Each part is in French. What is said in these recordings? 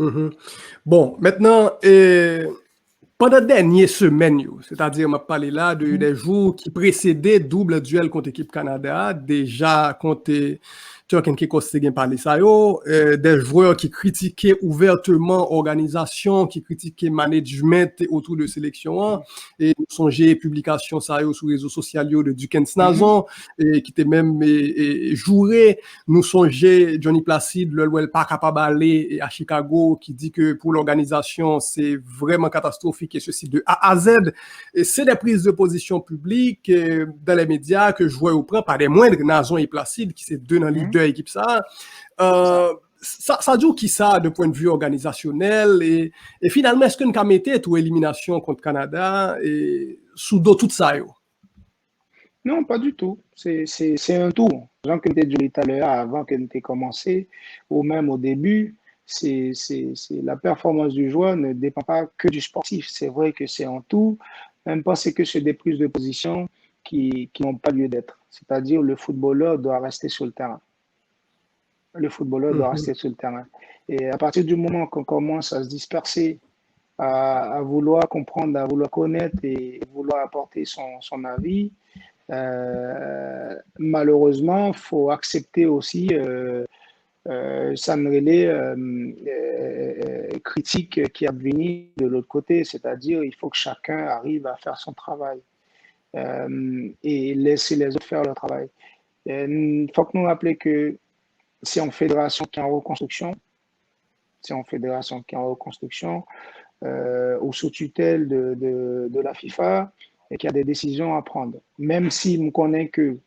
Mhm. Bon, maintenant, pendant dernière semaine, c'est-à-dire, on m'a parlé là des jours qui précédaient double duel contre l'équipe Canada, déjà contre Turkin qui a parlé ça, des joueurs qui critiquaient ouvertement organisation, qui critiquaient management autour de sélection, hein, et nous songez publication ça sur les réseaux sociaux de Dukens Nazon, et qui était même joué, nous songez Johnny Placide, le pas capable d'aller à Chicago, qui dit que pour l'organisation, c'est vraiment catastrophique et ceci de A à Z. Et c'est des prises de position publiques dans les médias que je vois au prend par des moindres, Nazon et Placide, qui c'est deux dans les deux équipes ça. Ça dit qui ça de point de vue organisationnel et finalement, est-ce qu'on a mis toute élimination contre Canada et sous dos tout ça yo? Non, pas du tout. C'est un tout. Jean que tu dit tout à l'heure, avant que tu commencé, ou même au début, la performance du joueur ne dépend pas que du sportif. C'est vrai que c'est un tout, même pas c'est que c'est des prises de position qui n'ont pas lieu d'être. C'est-à-dire le footballeur doit rester sur le terrain. Le footballeur doit rester sur le terrain. Et à partir du moment qu'on commence à se disperser, à vouloir comprendre, à vouloir connaître et vouloir apporter son avis, malheureusement, il faut accepter aussi ça critique qui a venu de l'autre côté, c'est-à-dire il faut que chacun arrive à faire son travail et laisser les autres faire leur travail. Il faut que nous rappelions que c'est une fédération qui est en reconstruction, ou sous tutelle de la FIFA et qui a des décisions à prendre. Même si on connaît que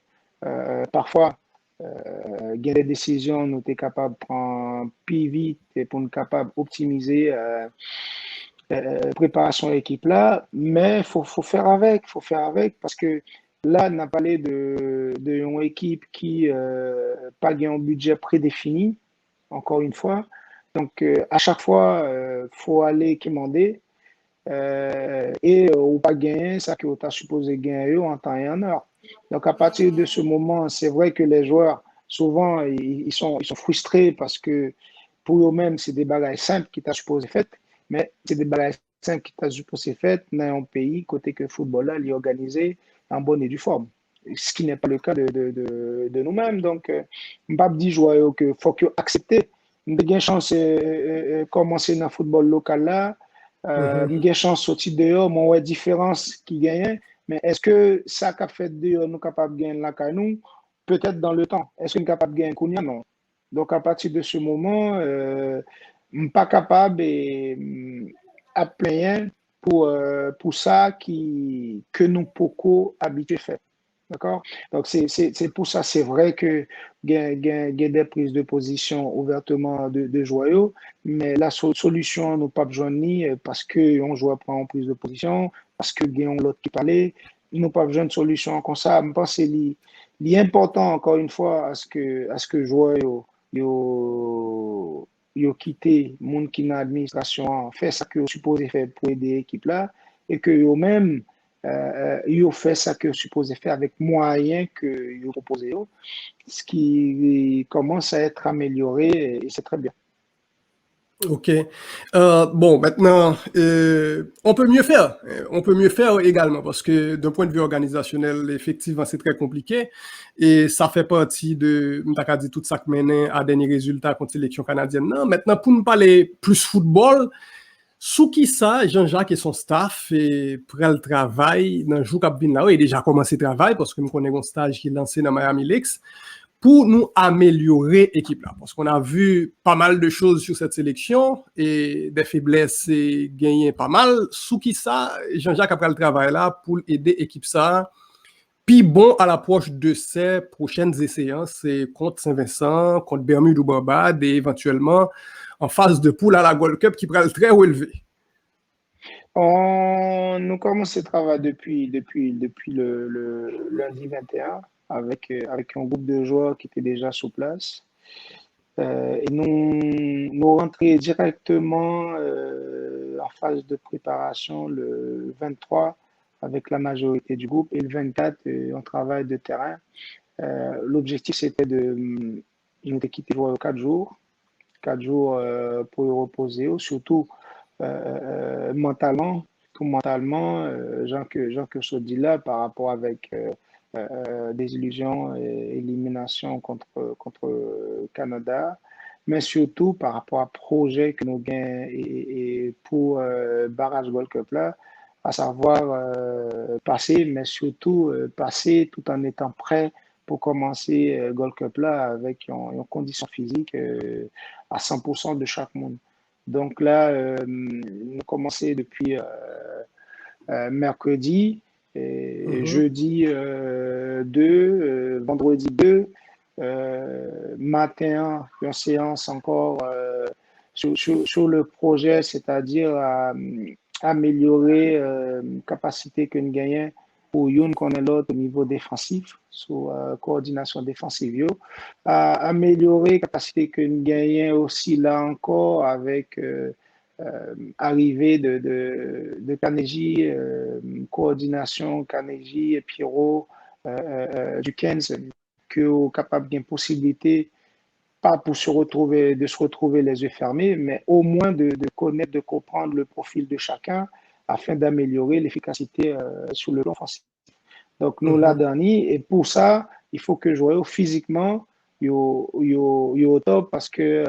parfois, il y a des décisions, nous sommes capables de prendre plus vite et pour nous capables d'optimiser préparation de l'équipe là, mais faut faire avec, parce que là, on a parlé de une équipe qui pas un budget prédéfini, encore une fois. Donc, à chaque fois, faut aller commander ou pas gagner ça que tu as supposé gagner en temps et en heure. Donc, à partir de ce moment, c'est vrai que les joueurs, souvent, ils sont frustrés parce que pour eux-mêmes, c'est des bagages simples qui t'ont supposé faire, mais c'est des bagages simples qui t'ont supposé faire dans un pays côté que le football là, il est organisé en bonne et due forme. Ce qui n'est pas le cas de nous-mêmes. Donc, je ne pas dire joueur que faut que accepter. Nous avons une chance de commencer dans le football local là. Nous avons chance de sortir dehors, mais on a différence qui gagne. Mais est-ce que ça qu'a fait dehors, nous capables de gagner là nous? Peut-être dans le temps. Est-ce qu'on est capable de gagner Kounia? Non. Donc, à partir de ce moment, je pas capable à plaindre pour ça que nous pouvons habitués faire. D'accord? Donc, c'est pour ça, c'est vrai que il y a des prises de position ouvertement de joyaux, mais la solution, nous pas besoin ni parce qu'on joue prendre en prise de position, parce que gagnons l'autre qui parlait, nous pas besoin de solution comme ça. Je pense que c'est important, encore une fois, à ce que joyaux, yo quitté monde qui dans l'administration fait ça que supposé faire pour aider l'équipe là et que eux même ils ont fait ça que supposé faire avec moyens que ils ont proposé, ce qui commence à être amélioré et c'est très bien. Ok. Bon, maintenant, on peut mieux faire. On peut mieux faire également parce que d'un point de vue organisationnel, effectivement, c'est très compliqué et ça fait partie de, m'taka dit tout ça qui mène à dernier résultat contre l'élection canadienne. Non, maintenant, pour nous parler plus football, sous qui ça, Jean-Jacques et son staff et prend le travail dans le jour qui là, il a déjà commencé le travail parce que nous connaissons un stage qui est lancé dans Miami Lakes pour nous améliorer l'équipe là. Parce qu'on a vu pas mal de choses sur cette sélection et des faiblesses et gagné pas mal. Sous qui ça, Jean-Jacques a pris le travail là pour aider l'équipe ça. Puis bon, à l'approche de ces prochaines séances, c'est contre Saint-Vincent, contre Bermude ou Barbade et éventuellement en phase de poule à la Gold Cup qui prend le très haut élevé. Nous commençons ce travail depuis le lundi 21 avec un groupe de joueurs qui était déjà sur place. Et nous rentrons directement en phase de préparation le 23 avec la majorité du groupe et le 24 on travaille de terrain. L'objectif c'était de nous quitter pour 4 jours 4 jours pour y reposer, surtout mentalement, Jean que se dit là par rapport avec des illusions et élimination contre Canada, mais surtout par rapport à projet que nous gagnons et pour Barrage Gold Cup là, à savoir passer, mais surtout passer tout en étant prêt pour commencer Gold Cup là avec une condition physique à 100% de chaque monde. Donc là, nous commençons depuis mercredi, et Mhm. jeudi 2, vendredi 2, matin, une séance encore sur le projet, c'est-à-dire améliorer capacité que nous gagnons pour une qu'on est l'autre au niveau défensif, sur coordination défensive, améliorer capacité que nous gagnons aussi là encore avec arrivée de Carnegie, coordination Carnegie et Pierrot du 15, que capable d'une possibilité, pas pour de se retrouver les yeux fermés, mais au moins de connaître, de comprendre le profil de chacun afin d'améliorer l'efficacité sur le plan offensif. Donc, nous Mhm. là-dedans, et pour ça, il faut que joueur physiquement, au top parce que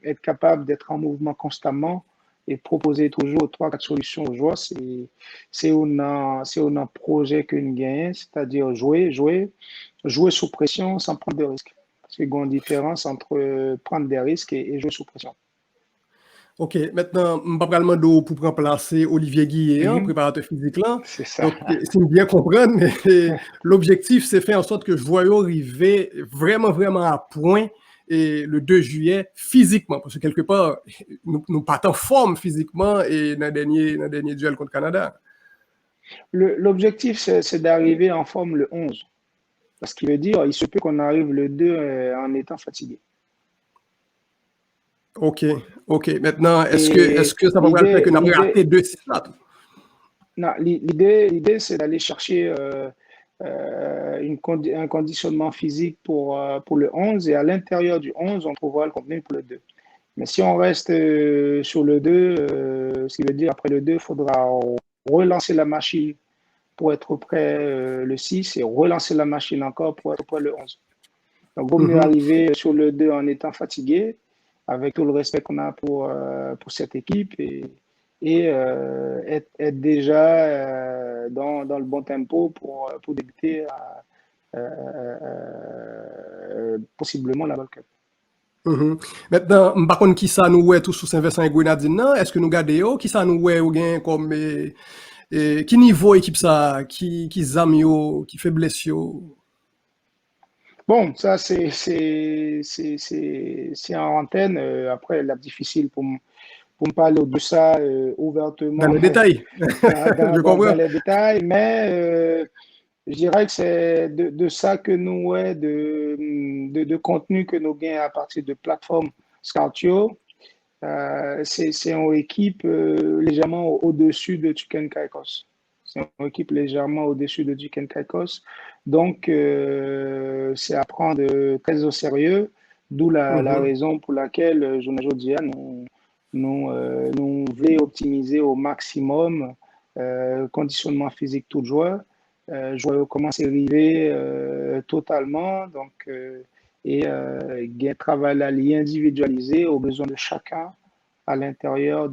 être capable d'être en mouvement constamment et proposer toujours trois, quatre solutions aux joueurs, c'est un projet que nous gagnons, c'est-à-dire jouer sous pression sans prendre de risques. Parce qu'il y a une différence entre prendre des risques et jouer sous pression. OK, maintenant, je vais demander pour remplacer Olivier Guillet, Mm -hmm. préparateur physique là. C'est ça. Donc, si je bien comprendre, l'objectif, c'est faire en sorte que je vois arriver vraiment, vraiment à point et le 2 juillet physiquement. Parce que quelque part, nous pas en forme physiquement et dans le dernier duel contre le Canada. L'objectif, c'est d'arriver en forme le 11. Parce qu'il veut dire, il se peut qu'on arrive le 2 en étant fatigué. OK, OK. Maintenant, est-ce Et que ça va le faire que nous avons raté 2-6 là? l'idée, c'est d'aller chercher un conditionnement physique pour le 11 et à l'intérieur du 11, on trouvera le contenu pour le 2. Mais si on reste sur le 2, ce qui veut dire après le 2, il faudra relancer la machine pour être prêt le 6 et relancer la machine encore pour être prêt le 11. Donc, il vaut mieux arriver sur le 2 en étant fatigué, avec tout le respect qu'on a pour cette équipe et être déjà dans le bon tempo pour débuter possiblement la World Cup. Maintenant, par contre, qui ça nous ouais tout sous Saint-Vincent et Grenadine, non? Est-ce que nous gardons qui ça nous ouais ou bien comme qui niveau équipe ça, qui zami yo, qui faiblesse yo? Bon, ça c'est en antenne. Après, la difficile pour me parler de ça Dans ouvertement le détail, je comprends. dans les détails, mais je dirais que c'est de ça que nous, ouais, de contenu que nous gagnons à partir de plateformes Scoutio. C'est une équipe légèrement au-dessus de Chicken Caicos. C'est une équipe légèrement au-dessus de Chicken Caicos. Donc, c'est à prendre très au sérieux, d'où la raison pour laquelle, je ne dis nous voulons optimiser au maximum conditionnement physique tout joueur. Joueur commence à arriver totalement. Donc, et travail individualisé aux besoins de chacun à l'intérieur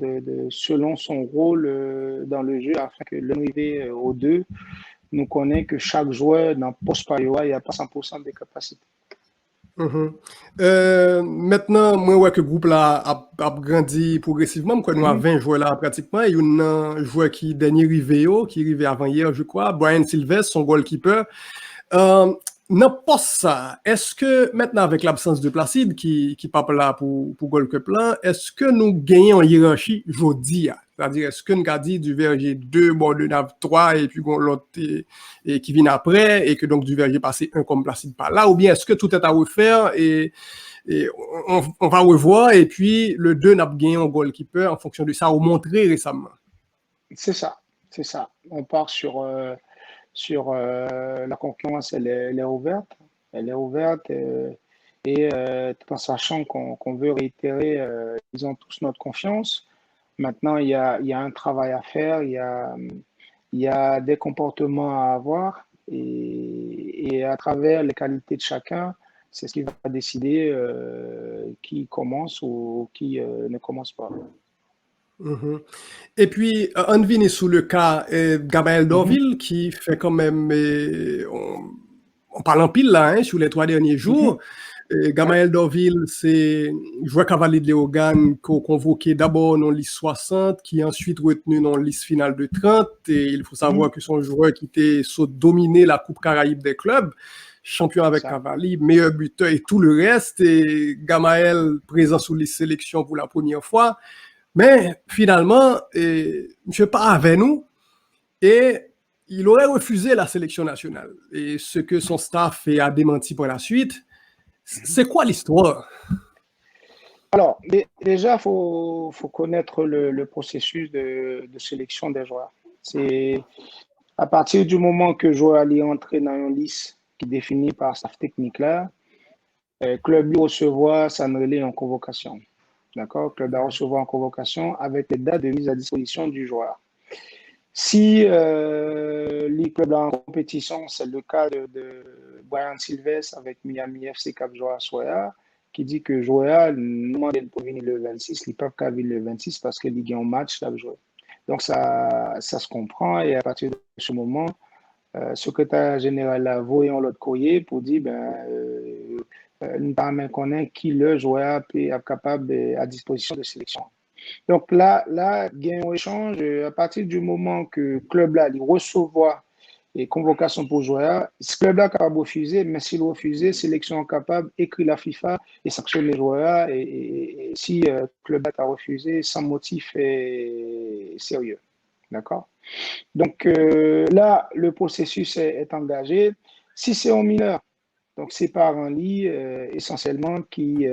selon son rôle dans le jeu afin que l'arrivée aux deux nous connaît que chaque joueur dans poste par il n'y a pas 100% de capacité. Maintenant, moi, ouais, que le groupe là a grandi progressivement. Moi, nous avons 20 joueurs là pratiquement. Il y a un joueur qui dernier arrivé, qui est arrivé avant hier, je crois, Brian Sylvestre, son goalkeeper. N'importe ça, est-ce que maintenant avec l'absence de Placide qui pas là pour Gold Cup là, est-ce que nous gagnons en hiérarchie aujourd'hui? C'est-à-dire, est-ce que nous avons dit du verger 2, bon, de nav 3 et puis l'autre et qui vient après et que donc du verger passé 1 comme Placide par là, ou bien est-ce que tout est à refaire et on va revoir et puis le 2 n'a pas gagné en goalkeeper en fonction de ça, au montré récemment? C'est ça. On part sur la concurrence, elle est ouverte. Elle est ouverte. et tout en sachant qu'on veut réitérer, disons, tous notre confiance. Maintenant, il y a un travail à faire, il y a des comportements à avoir et à travers les qualités de chacun, c'est ce qui va décider qui commence ou qui ne commence pas. Mhm. Et puis, on vient sous le cas Gabriel Mhm, Dorville, qui fait quand même, on parle en pile là, hein, sur les 3 derniers mhm, jours. ouais, Gabriel Dorville, c'est joueur cavalier de Léogane qu'on convoqué d'abord dans liste 60, qui ensuite retenu dans liste finale de 30. Et il faut mhm, savoir que son joueur qui était dominé la Coupe Caraïbe des clubs, champion avec ça. Cavalli, meilleur buteur et tout le reste. Et Gabriel présent sous les sélections pour la première fois. Mais finalement, monsieur pas avec nous et il aurait refusé la sélection nationale. Et ce que son staff a démenti par la suite, c'est quoi l'histoire? Alors, déjà, faut connaître le processus de sélection des joueurs. C'est à partir du moment que le joueur est entré dans une liste qui est définie par staff technique là, club lui recevoir ça relais en convocation. D'accord? Club va recevoir en convocation avec les dates de mise à disposition du joueur. Si les clubs en compétition, c'est le cas de Brian Silvestre avec Miami FC Cap Joa Soya, qui dit que Joya demande pour venir le 26, ils peuvent pas venir le 26 parce que Ligue 1 match, ça jouer. Donc ça se comprend et à partir de ce moment, secrétaire général a voyant l'autre courrier pour dire nous ne connaît qui le joueur est capable à disposition de sélection. Donc là, il y a un échange à partir du moment que le club là, il recevoir les convocations pour jouer. Ce club-là est capable de refuser, mais s'il refuse, sélection capable, écrit la FIFA et sanctionne les joueurs. Et si le club a refusé, sans motif sérieux. D'accord? Donc là, le processus est engagé. Si c'est en mineur, donc c'est par un lit essentiellement qui,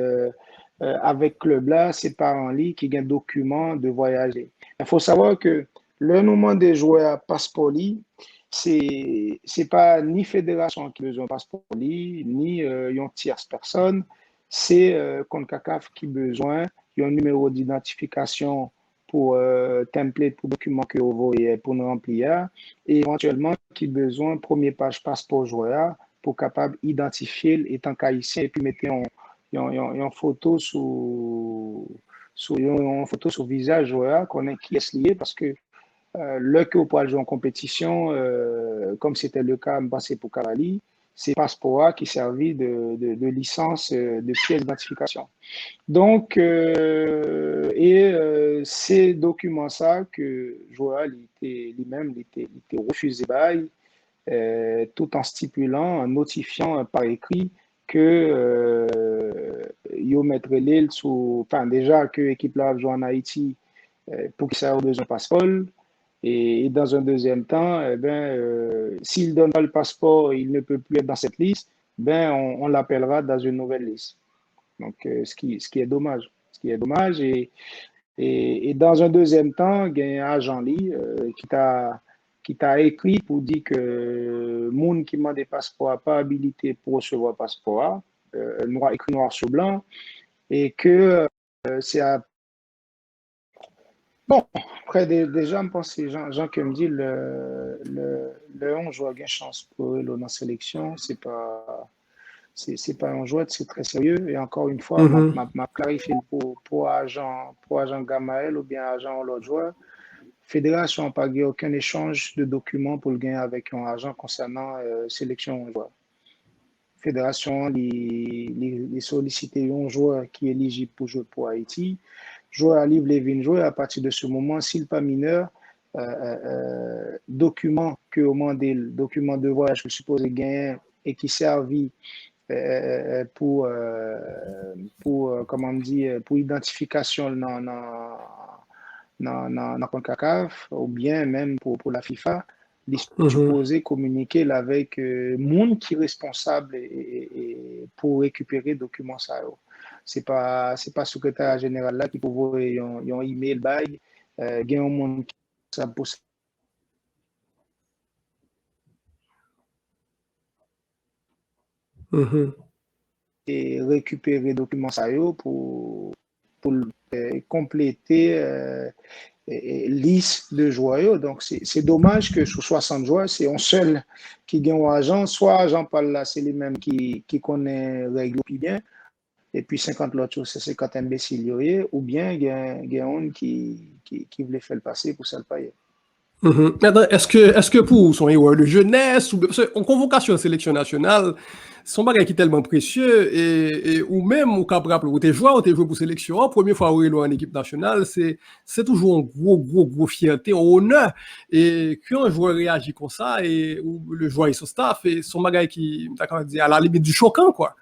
avec club là, c'est par un lit qui gagne document de voyager. Il faut savoir que le nombre des joueurs passeport lit, c'est pas ni fédération qui a besoin de passeport lit, ni une tierce personne, c'est CONCACAF qui a besoin d'un numéro d'identification pour template, pour document que vous voyez pour nous remplir, et éventuellement qui a besoin premier page passeport joueur pour capable identifier étant haïtien et puis mettre une photo une photo sur visage joueur qu'on est qui est lié parce que le que pour jouer en compétition, comme c'était le cas passé pour Cavalli, c'est passeport qui servit de licence de pièce d'identification. Donc, ces documents ça que Joël lui-même il était refusé bail, tout en stipulant, en notifiant par écrit que yo mettre l'île sous, enfin déjà que l'équipe là joue en Haïti pour qu'il ça ait besoin de passeport. Et dans un deuxième temps, eh ben, s'il ne donne pas le passeport, il ne peut plus être dans cette liste, ben, on l'appellera dans une nouvelle liste. Donc, ce qui est dommage. Ce qui est dommage. Et dans un deuxième temps, il y a un agent Lee qui t'a écrit pour dire que le monde qui m'a des passeports n'a pas habilité pour recevoir passeport, noir, écrit noir sur blanc, et que c'est à. Bon, après, déjà, je pense que c'est Jean qui me dit le 11 joue bien chance pour eux dans la sélection. C'est pas un joueur, c'est très sérieux. Et encore une fois, Mhm. m'a clarifié pour agent Gamaël ou bien agent l'autre joueur. Fédération n'a pas eu aucun échange de documents pour le gagner avec un agent concernant sélection de joueur. Fédération les sollicité un joueur qui est éligible pour jouer pour Haïti. Joueur à livre Levin jouer à partir de ce moment, s'il pas mineur, document que au moins des documents de voyage que suppose gagner et qui servit comment on dit pour identification dans CONCACAF ou bien même pour la FIFA, il est Mhm. supposé communiquer avec le monde qui est responsable pour récupérer les documents ça. C'est pas secrétaire général là qui peut voir un email bail il y a un monde qui ça pour Mhm. et récupérer les documents ça pour compléter liste de joueurs. Donc, c'est dommage que sur 60 joueurs, c'est un seul qui gagne un agent. Soit agent par là, c'est les mêmes qui connaissent les règles bien, et puis 50 l'autre, c'est 50 imbéciles, ou bien il y a un qui voulait faire le passer pour ça le payer. Maintenant, est-ce que pour son héros de jeunesse, ou, parce en convocation à la sélection nationale, son bagage qui est tellement précieux, ou même au cap rappel, où tu joué pour sélection, première fois où il est en équipe nationale, c'est toujours un gros fierté, un honneur. Et quand un joueur réagit comme ça, et ou le joueur et son staff, et son bagage qui, d'accord, à la limite du choquant, quoi.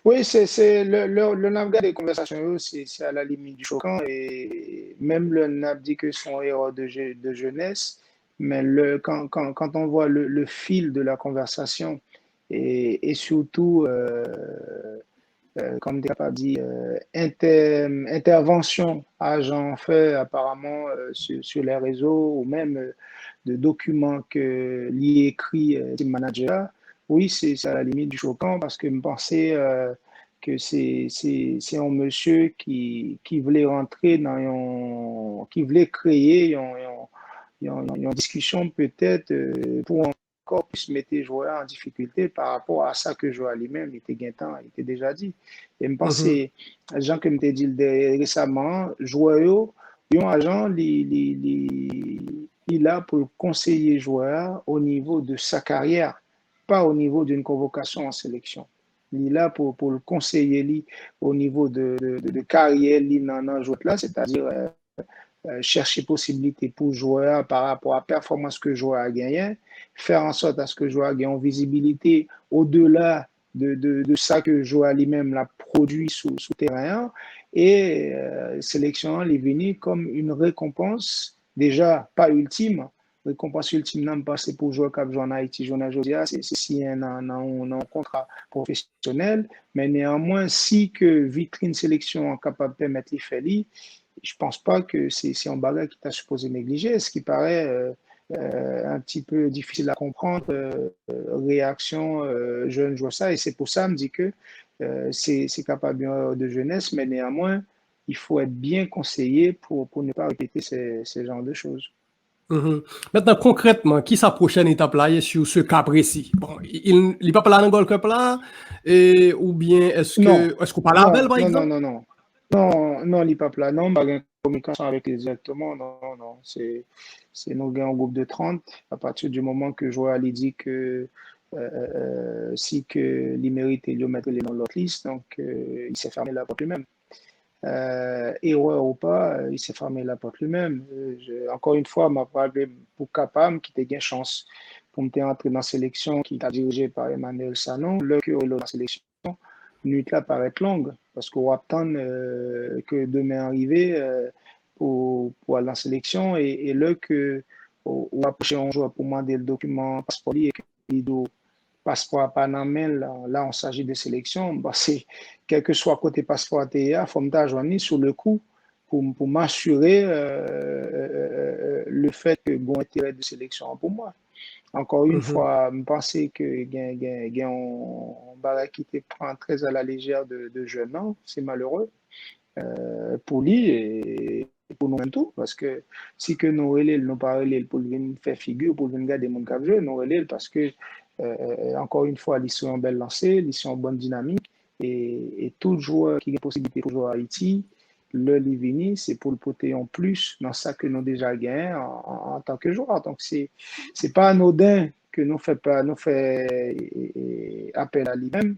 Oui, c'est le navga des conversations, c'est à la limite du choquant. Et même le NAP dit que son héros de jeunesse, mais quand on voit le fil de la conversation et surtout, comme tu as dit, intervention agent fait apparemment sur les réseaux ou même de documents que l'y écrit le manager, oui, c'est à la limite du choquant parce que je pensais que c'est un monsieur qui voulait rentrer qui voulait créer une discussion peut-être pour encore plus mettre les joueurs en difficulté par rapport à ça que le joueur lui-même il était gagnant, il était déjà dit. Et je pensais, Jean que je dit récemment, joueur, un agent, il a pour conseiller joueur au niveau de sa carrière, pas au niveau d'une convocation en sélection. Il est là pour le conseiller lui, au niveau de carrière, c'est-à-dire chercher possibilité pour le joueur par rapport à la performance que le joueur a gagné, faire en sorte à ce que le joueur gagne en visibilité au-delà de ça que le joueur lui-même l'a produit sous terrain. Et sélection est venue comme une récompense, déjà pas ultime, récompense ultime non pas c'est pour jouer cap en Haïti, c'est si un contrat professionnel, mais néanmoins si que vitrine sélection est capable de permettre les faire, je pense pas que c'est un bagage qui t'a supposé négliger, ce qui paraît un petit peu difficile à comprendre, réaction jeune joueur ça, et c'est pour ça, me dit que c'est capable de jeunesse, mais néanmoins, il faut être bien conseillé pour ne pas répéter ces genres de choses. Maintenant, concrètement, qui sa prochaine étape là sur ce cas précis? Bon, il n'est pas là dans le Gold Cup là, ou bien Non, est-ce qu'on parle à Abel, non, par non, non, exemple? non, non. Non, non, il pas là, non, pas de communication avec les directement, non, non, c'est nous gagnons un groupe de 30 à partir du moment que le joueur lui dit que si que il mérite, il le mettre dans l'autre liste, donc il s'est fermé la porte lui-même. Erreur ou pas, il s'est fermé la porte lui-même. Encore une fois, m'a parlé pour capable qui t'a chance pour me entrer dans la sélection qui est dirigée par Emmanuel Sanon, le que dans la sélection nuit là paraît longue parce qu'on va attendre que demain arrivé pour aller en sélection et là que on va approcher un joueur pour demander le document passeport et que le passeport à Panama là on s'agit de sélection bah, c'est quel que soit côté passeport à TIA faut me joindre sur le coup pour m'assurer le fait que bon intérêt de sélection pour moi. Encore une fois, je pense que y a un barrage qui te prend très à la légère de jeunes, c'est malheureux pour lui et pour nous même tout, parce que si que nous relèvons, nous pas relèvons pour venir faire figure, pour venir garder mon cap jeu, nous relèvons parce que, encore une fois, ils sont en belle lancée, ils sont en bonne dynamique, et tout joueur qui a possibilité pour jouer à Haïti, le Livini, c'est pour le porter en plus dans ça que nous déjà gagné en tant que joueur. Donc, c'est pas anodin que nous fait pas, nous fait appel à lui-même,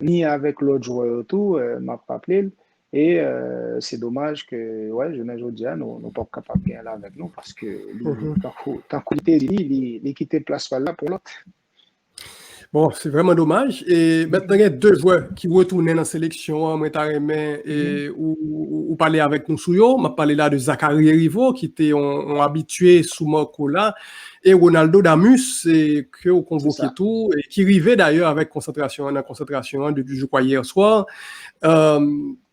ni avec l'autre joueur autour, m'a pas appelé. Et c'est dommage que, ouais, je n'ai pas nous ne pas capables de gagner là avec nous parce que tant qu'il quitté place là pour l'autre. Bon, c'est vraiment dommage. Et maintenant, il y a deux joueurs qui retournent dans la sélection, moi, et ou parler avec nous sous yo. M'a parlé là de Zachary Rivo, qui était un habitué sous Marco là, et Ronaldo Damus, que on convoqué tout, et qui arrivait d'ailleurs avec la concentration depuis, je crois, hier soir,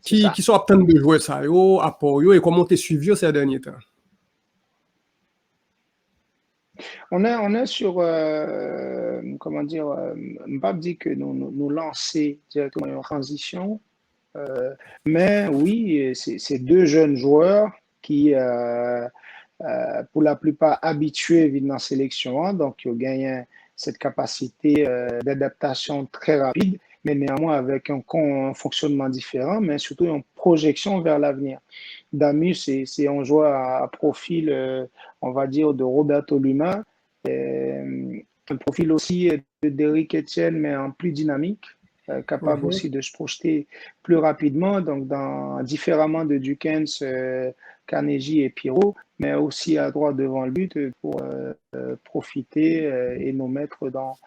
qui sont aptes de jouer ça, yo, à Port, et comment tu suivi ces derniers temps? On est sur, comment dire, pas dire que nous lancer directement en transition, mais oui, c'est deux jeunes joueurs qui, pour la plupart, habitués vivent dans la sélection, hein, donc ils ont gagné cette capacité d'adaptation très rapide, mais néanmoins avec un fonctionnement différent, mais surtout une projection vers l'avenir. Damus, c'est un joueur à profil, on va dire, de Roberto Lima, un profil aussi de Derrick Etienne, mais en plus dynamique, capable Mhm. aussi de se projeter plus rapidement, donc différemment de Dukens, Carnegie et Pirot, mais aussi à droite devant le but pour profiter et nous mettre dans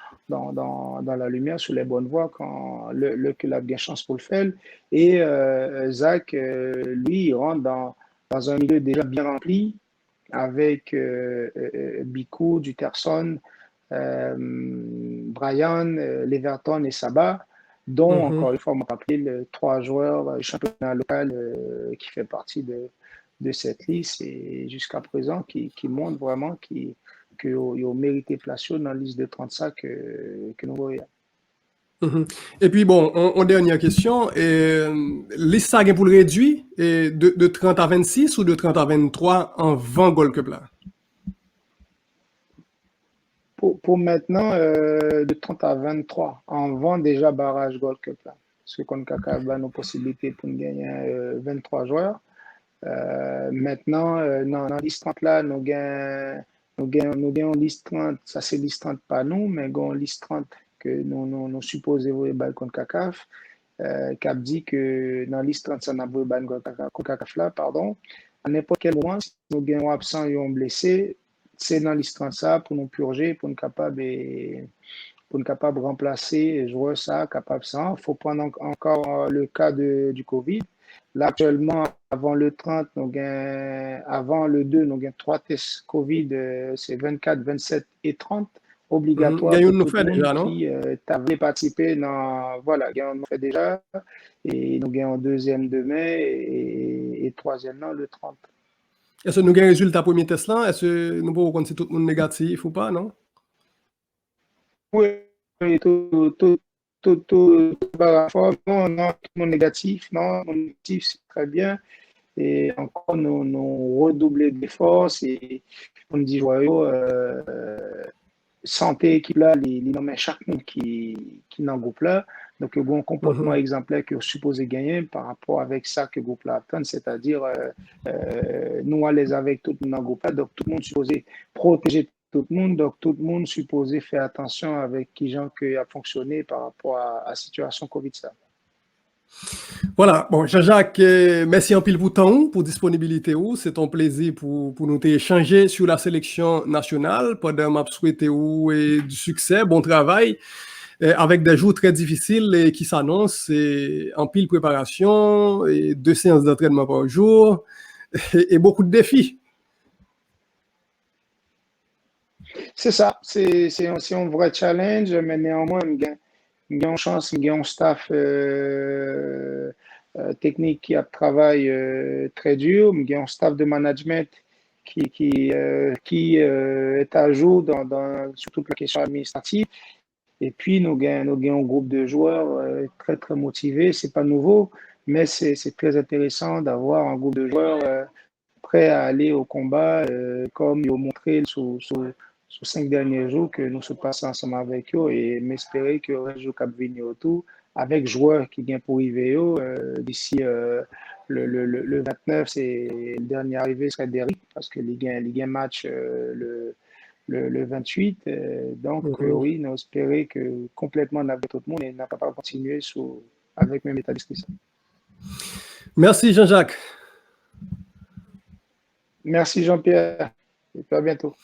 la lumière sur les bonnes voies quand le club a bien chance pour le faire. Et Zach, lui, il rentre dans un milieu déjà bien rempli avec Bikou, Duterson, Brian, Leverton et Sabah, dont, Mhm. encore une fois, on m'a rappelé les trois joueurs championnat local qui fait partie de cette liste et jusqu'à présent qui montrent vraiment qu'ils ont mérité place dans la liste de 35 que nous voyons. Mhm. Et puis bon, en dernière question, liste ça pour le réduire de 30 à 26 ou de 30 à 23 en 20 Gold Cup là? Pour maintenant, de 30 à 23, en vend déjà barrage Gold Cup là. Parce que CONCACAF a nos possibilités pour gagner 23 joueurs. Maintenant, dans la liste 30 là, nous gagnons liste 30, ça c'est liste 30 pas nous, mais nous liste 30 que nous supposons voir le CONCACAF, qui a dit que dans la liste 30, ça n'a pas le CONCACAF là, pardon. À n'importe quel moment, si nous gagnons absent et on blessé, c'est dans la liste 30 ça pour nous purger, pour nous capable de remplacer les joueurs ça, capable ça. Il faut prendre encore le cas du Covid. Là, actuellement, avant le 30, avant le 2, nous avons trois tests Covid, c'est 24, 27 et 30, Mhm. obligatoire Gagne pour nous tout le fait monde déjà, non? qui avait participé dans. Voilà, on fait déjà. Et nous avons deuxième demain et troisième non, le 30. Est-ce que nous avons un résultat premier test là? Est-ce que nous pouvons connaître tout le monde négatif ou pas, non? Oui, oui, tout par rapport. Non, non, tout mon négatif. Non, mon négatif, c'est très bien. Et encore, nous redoubler d'efforts. Et on dit, joyeux, santé équipe là, les nommer chaque monde qui dans le groupe là. Donc, il y a un comportement Mhm. exemplaire que vous supposez gagner par rapport avec ça que le groupe là attend, c'est-à-dire nous à l'aise avec tout le monde dans le groupe là. Donc, tout le monde supposé protéger tout le monde. Donc, tout le monde supposé faire attention avec qui gens qui a fonctionné par rapport à la situation COVID ça. Voilà, bon, Jean-Jacques, merci en pile pour ton pour disponibilité. C'est un plaisir pour nous échanger sur la sélection nationale. Pendant m'a souhaité du succès, bon travail, avec des jours très difficiles qui s'annoncent, en pile préparation, et 2 séances d'entraînement par jour, et beaucoup de défis. C'est ça, c'est un vrai challenge, mais néanmoins, il y a une chance, il y a un staff technique qui a travaillé très dur, il y a un staff de management qui est à jour sur toute la question administrative. Et puis, nous avons un groupe de joueurs très, très motivés. C'est pas nouveau, mais c'est très intéressant d'avoir un groupe de joueurs prêts à aller au combat, comme ils ont montré sur 5 derniers jours que nous se passons ensemble avec eux et m'espérer que le reste du Cap venir autour avec joueurs qui viennent pour arriver d'ici le 29, c'est le dernier arrivé serait Derrick parce que il y a un match le 28. Donc, Mhm. oui, nous espérons que complètement on a tout le monde et n'a pas continuer avec le même état d'esprit. Merci Jean-Jacques. Merci Jean-Pierre et à bientôt.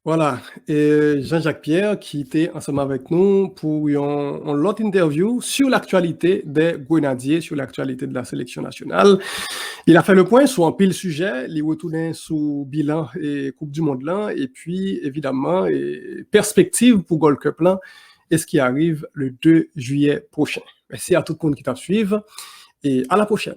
Voilà, et Jean-Jacques Pierre qui était ensemble avec nous pour une autre interview sur l'actualité des Grenadiers, sur l'actualité de la sélection nationale. Il a fait le point sur un pile sujet, il est retourné sous bilan et Coupe du Monde là, et puis évidemment, perspective pour Gold Cup là, et ce qui arrive le 2 juillet prochain. Merci à tout le monde qui t'a suivi et à la prochaine.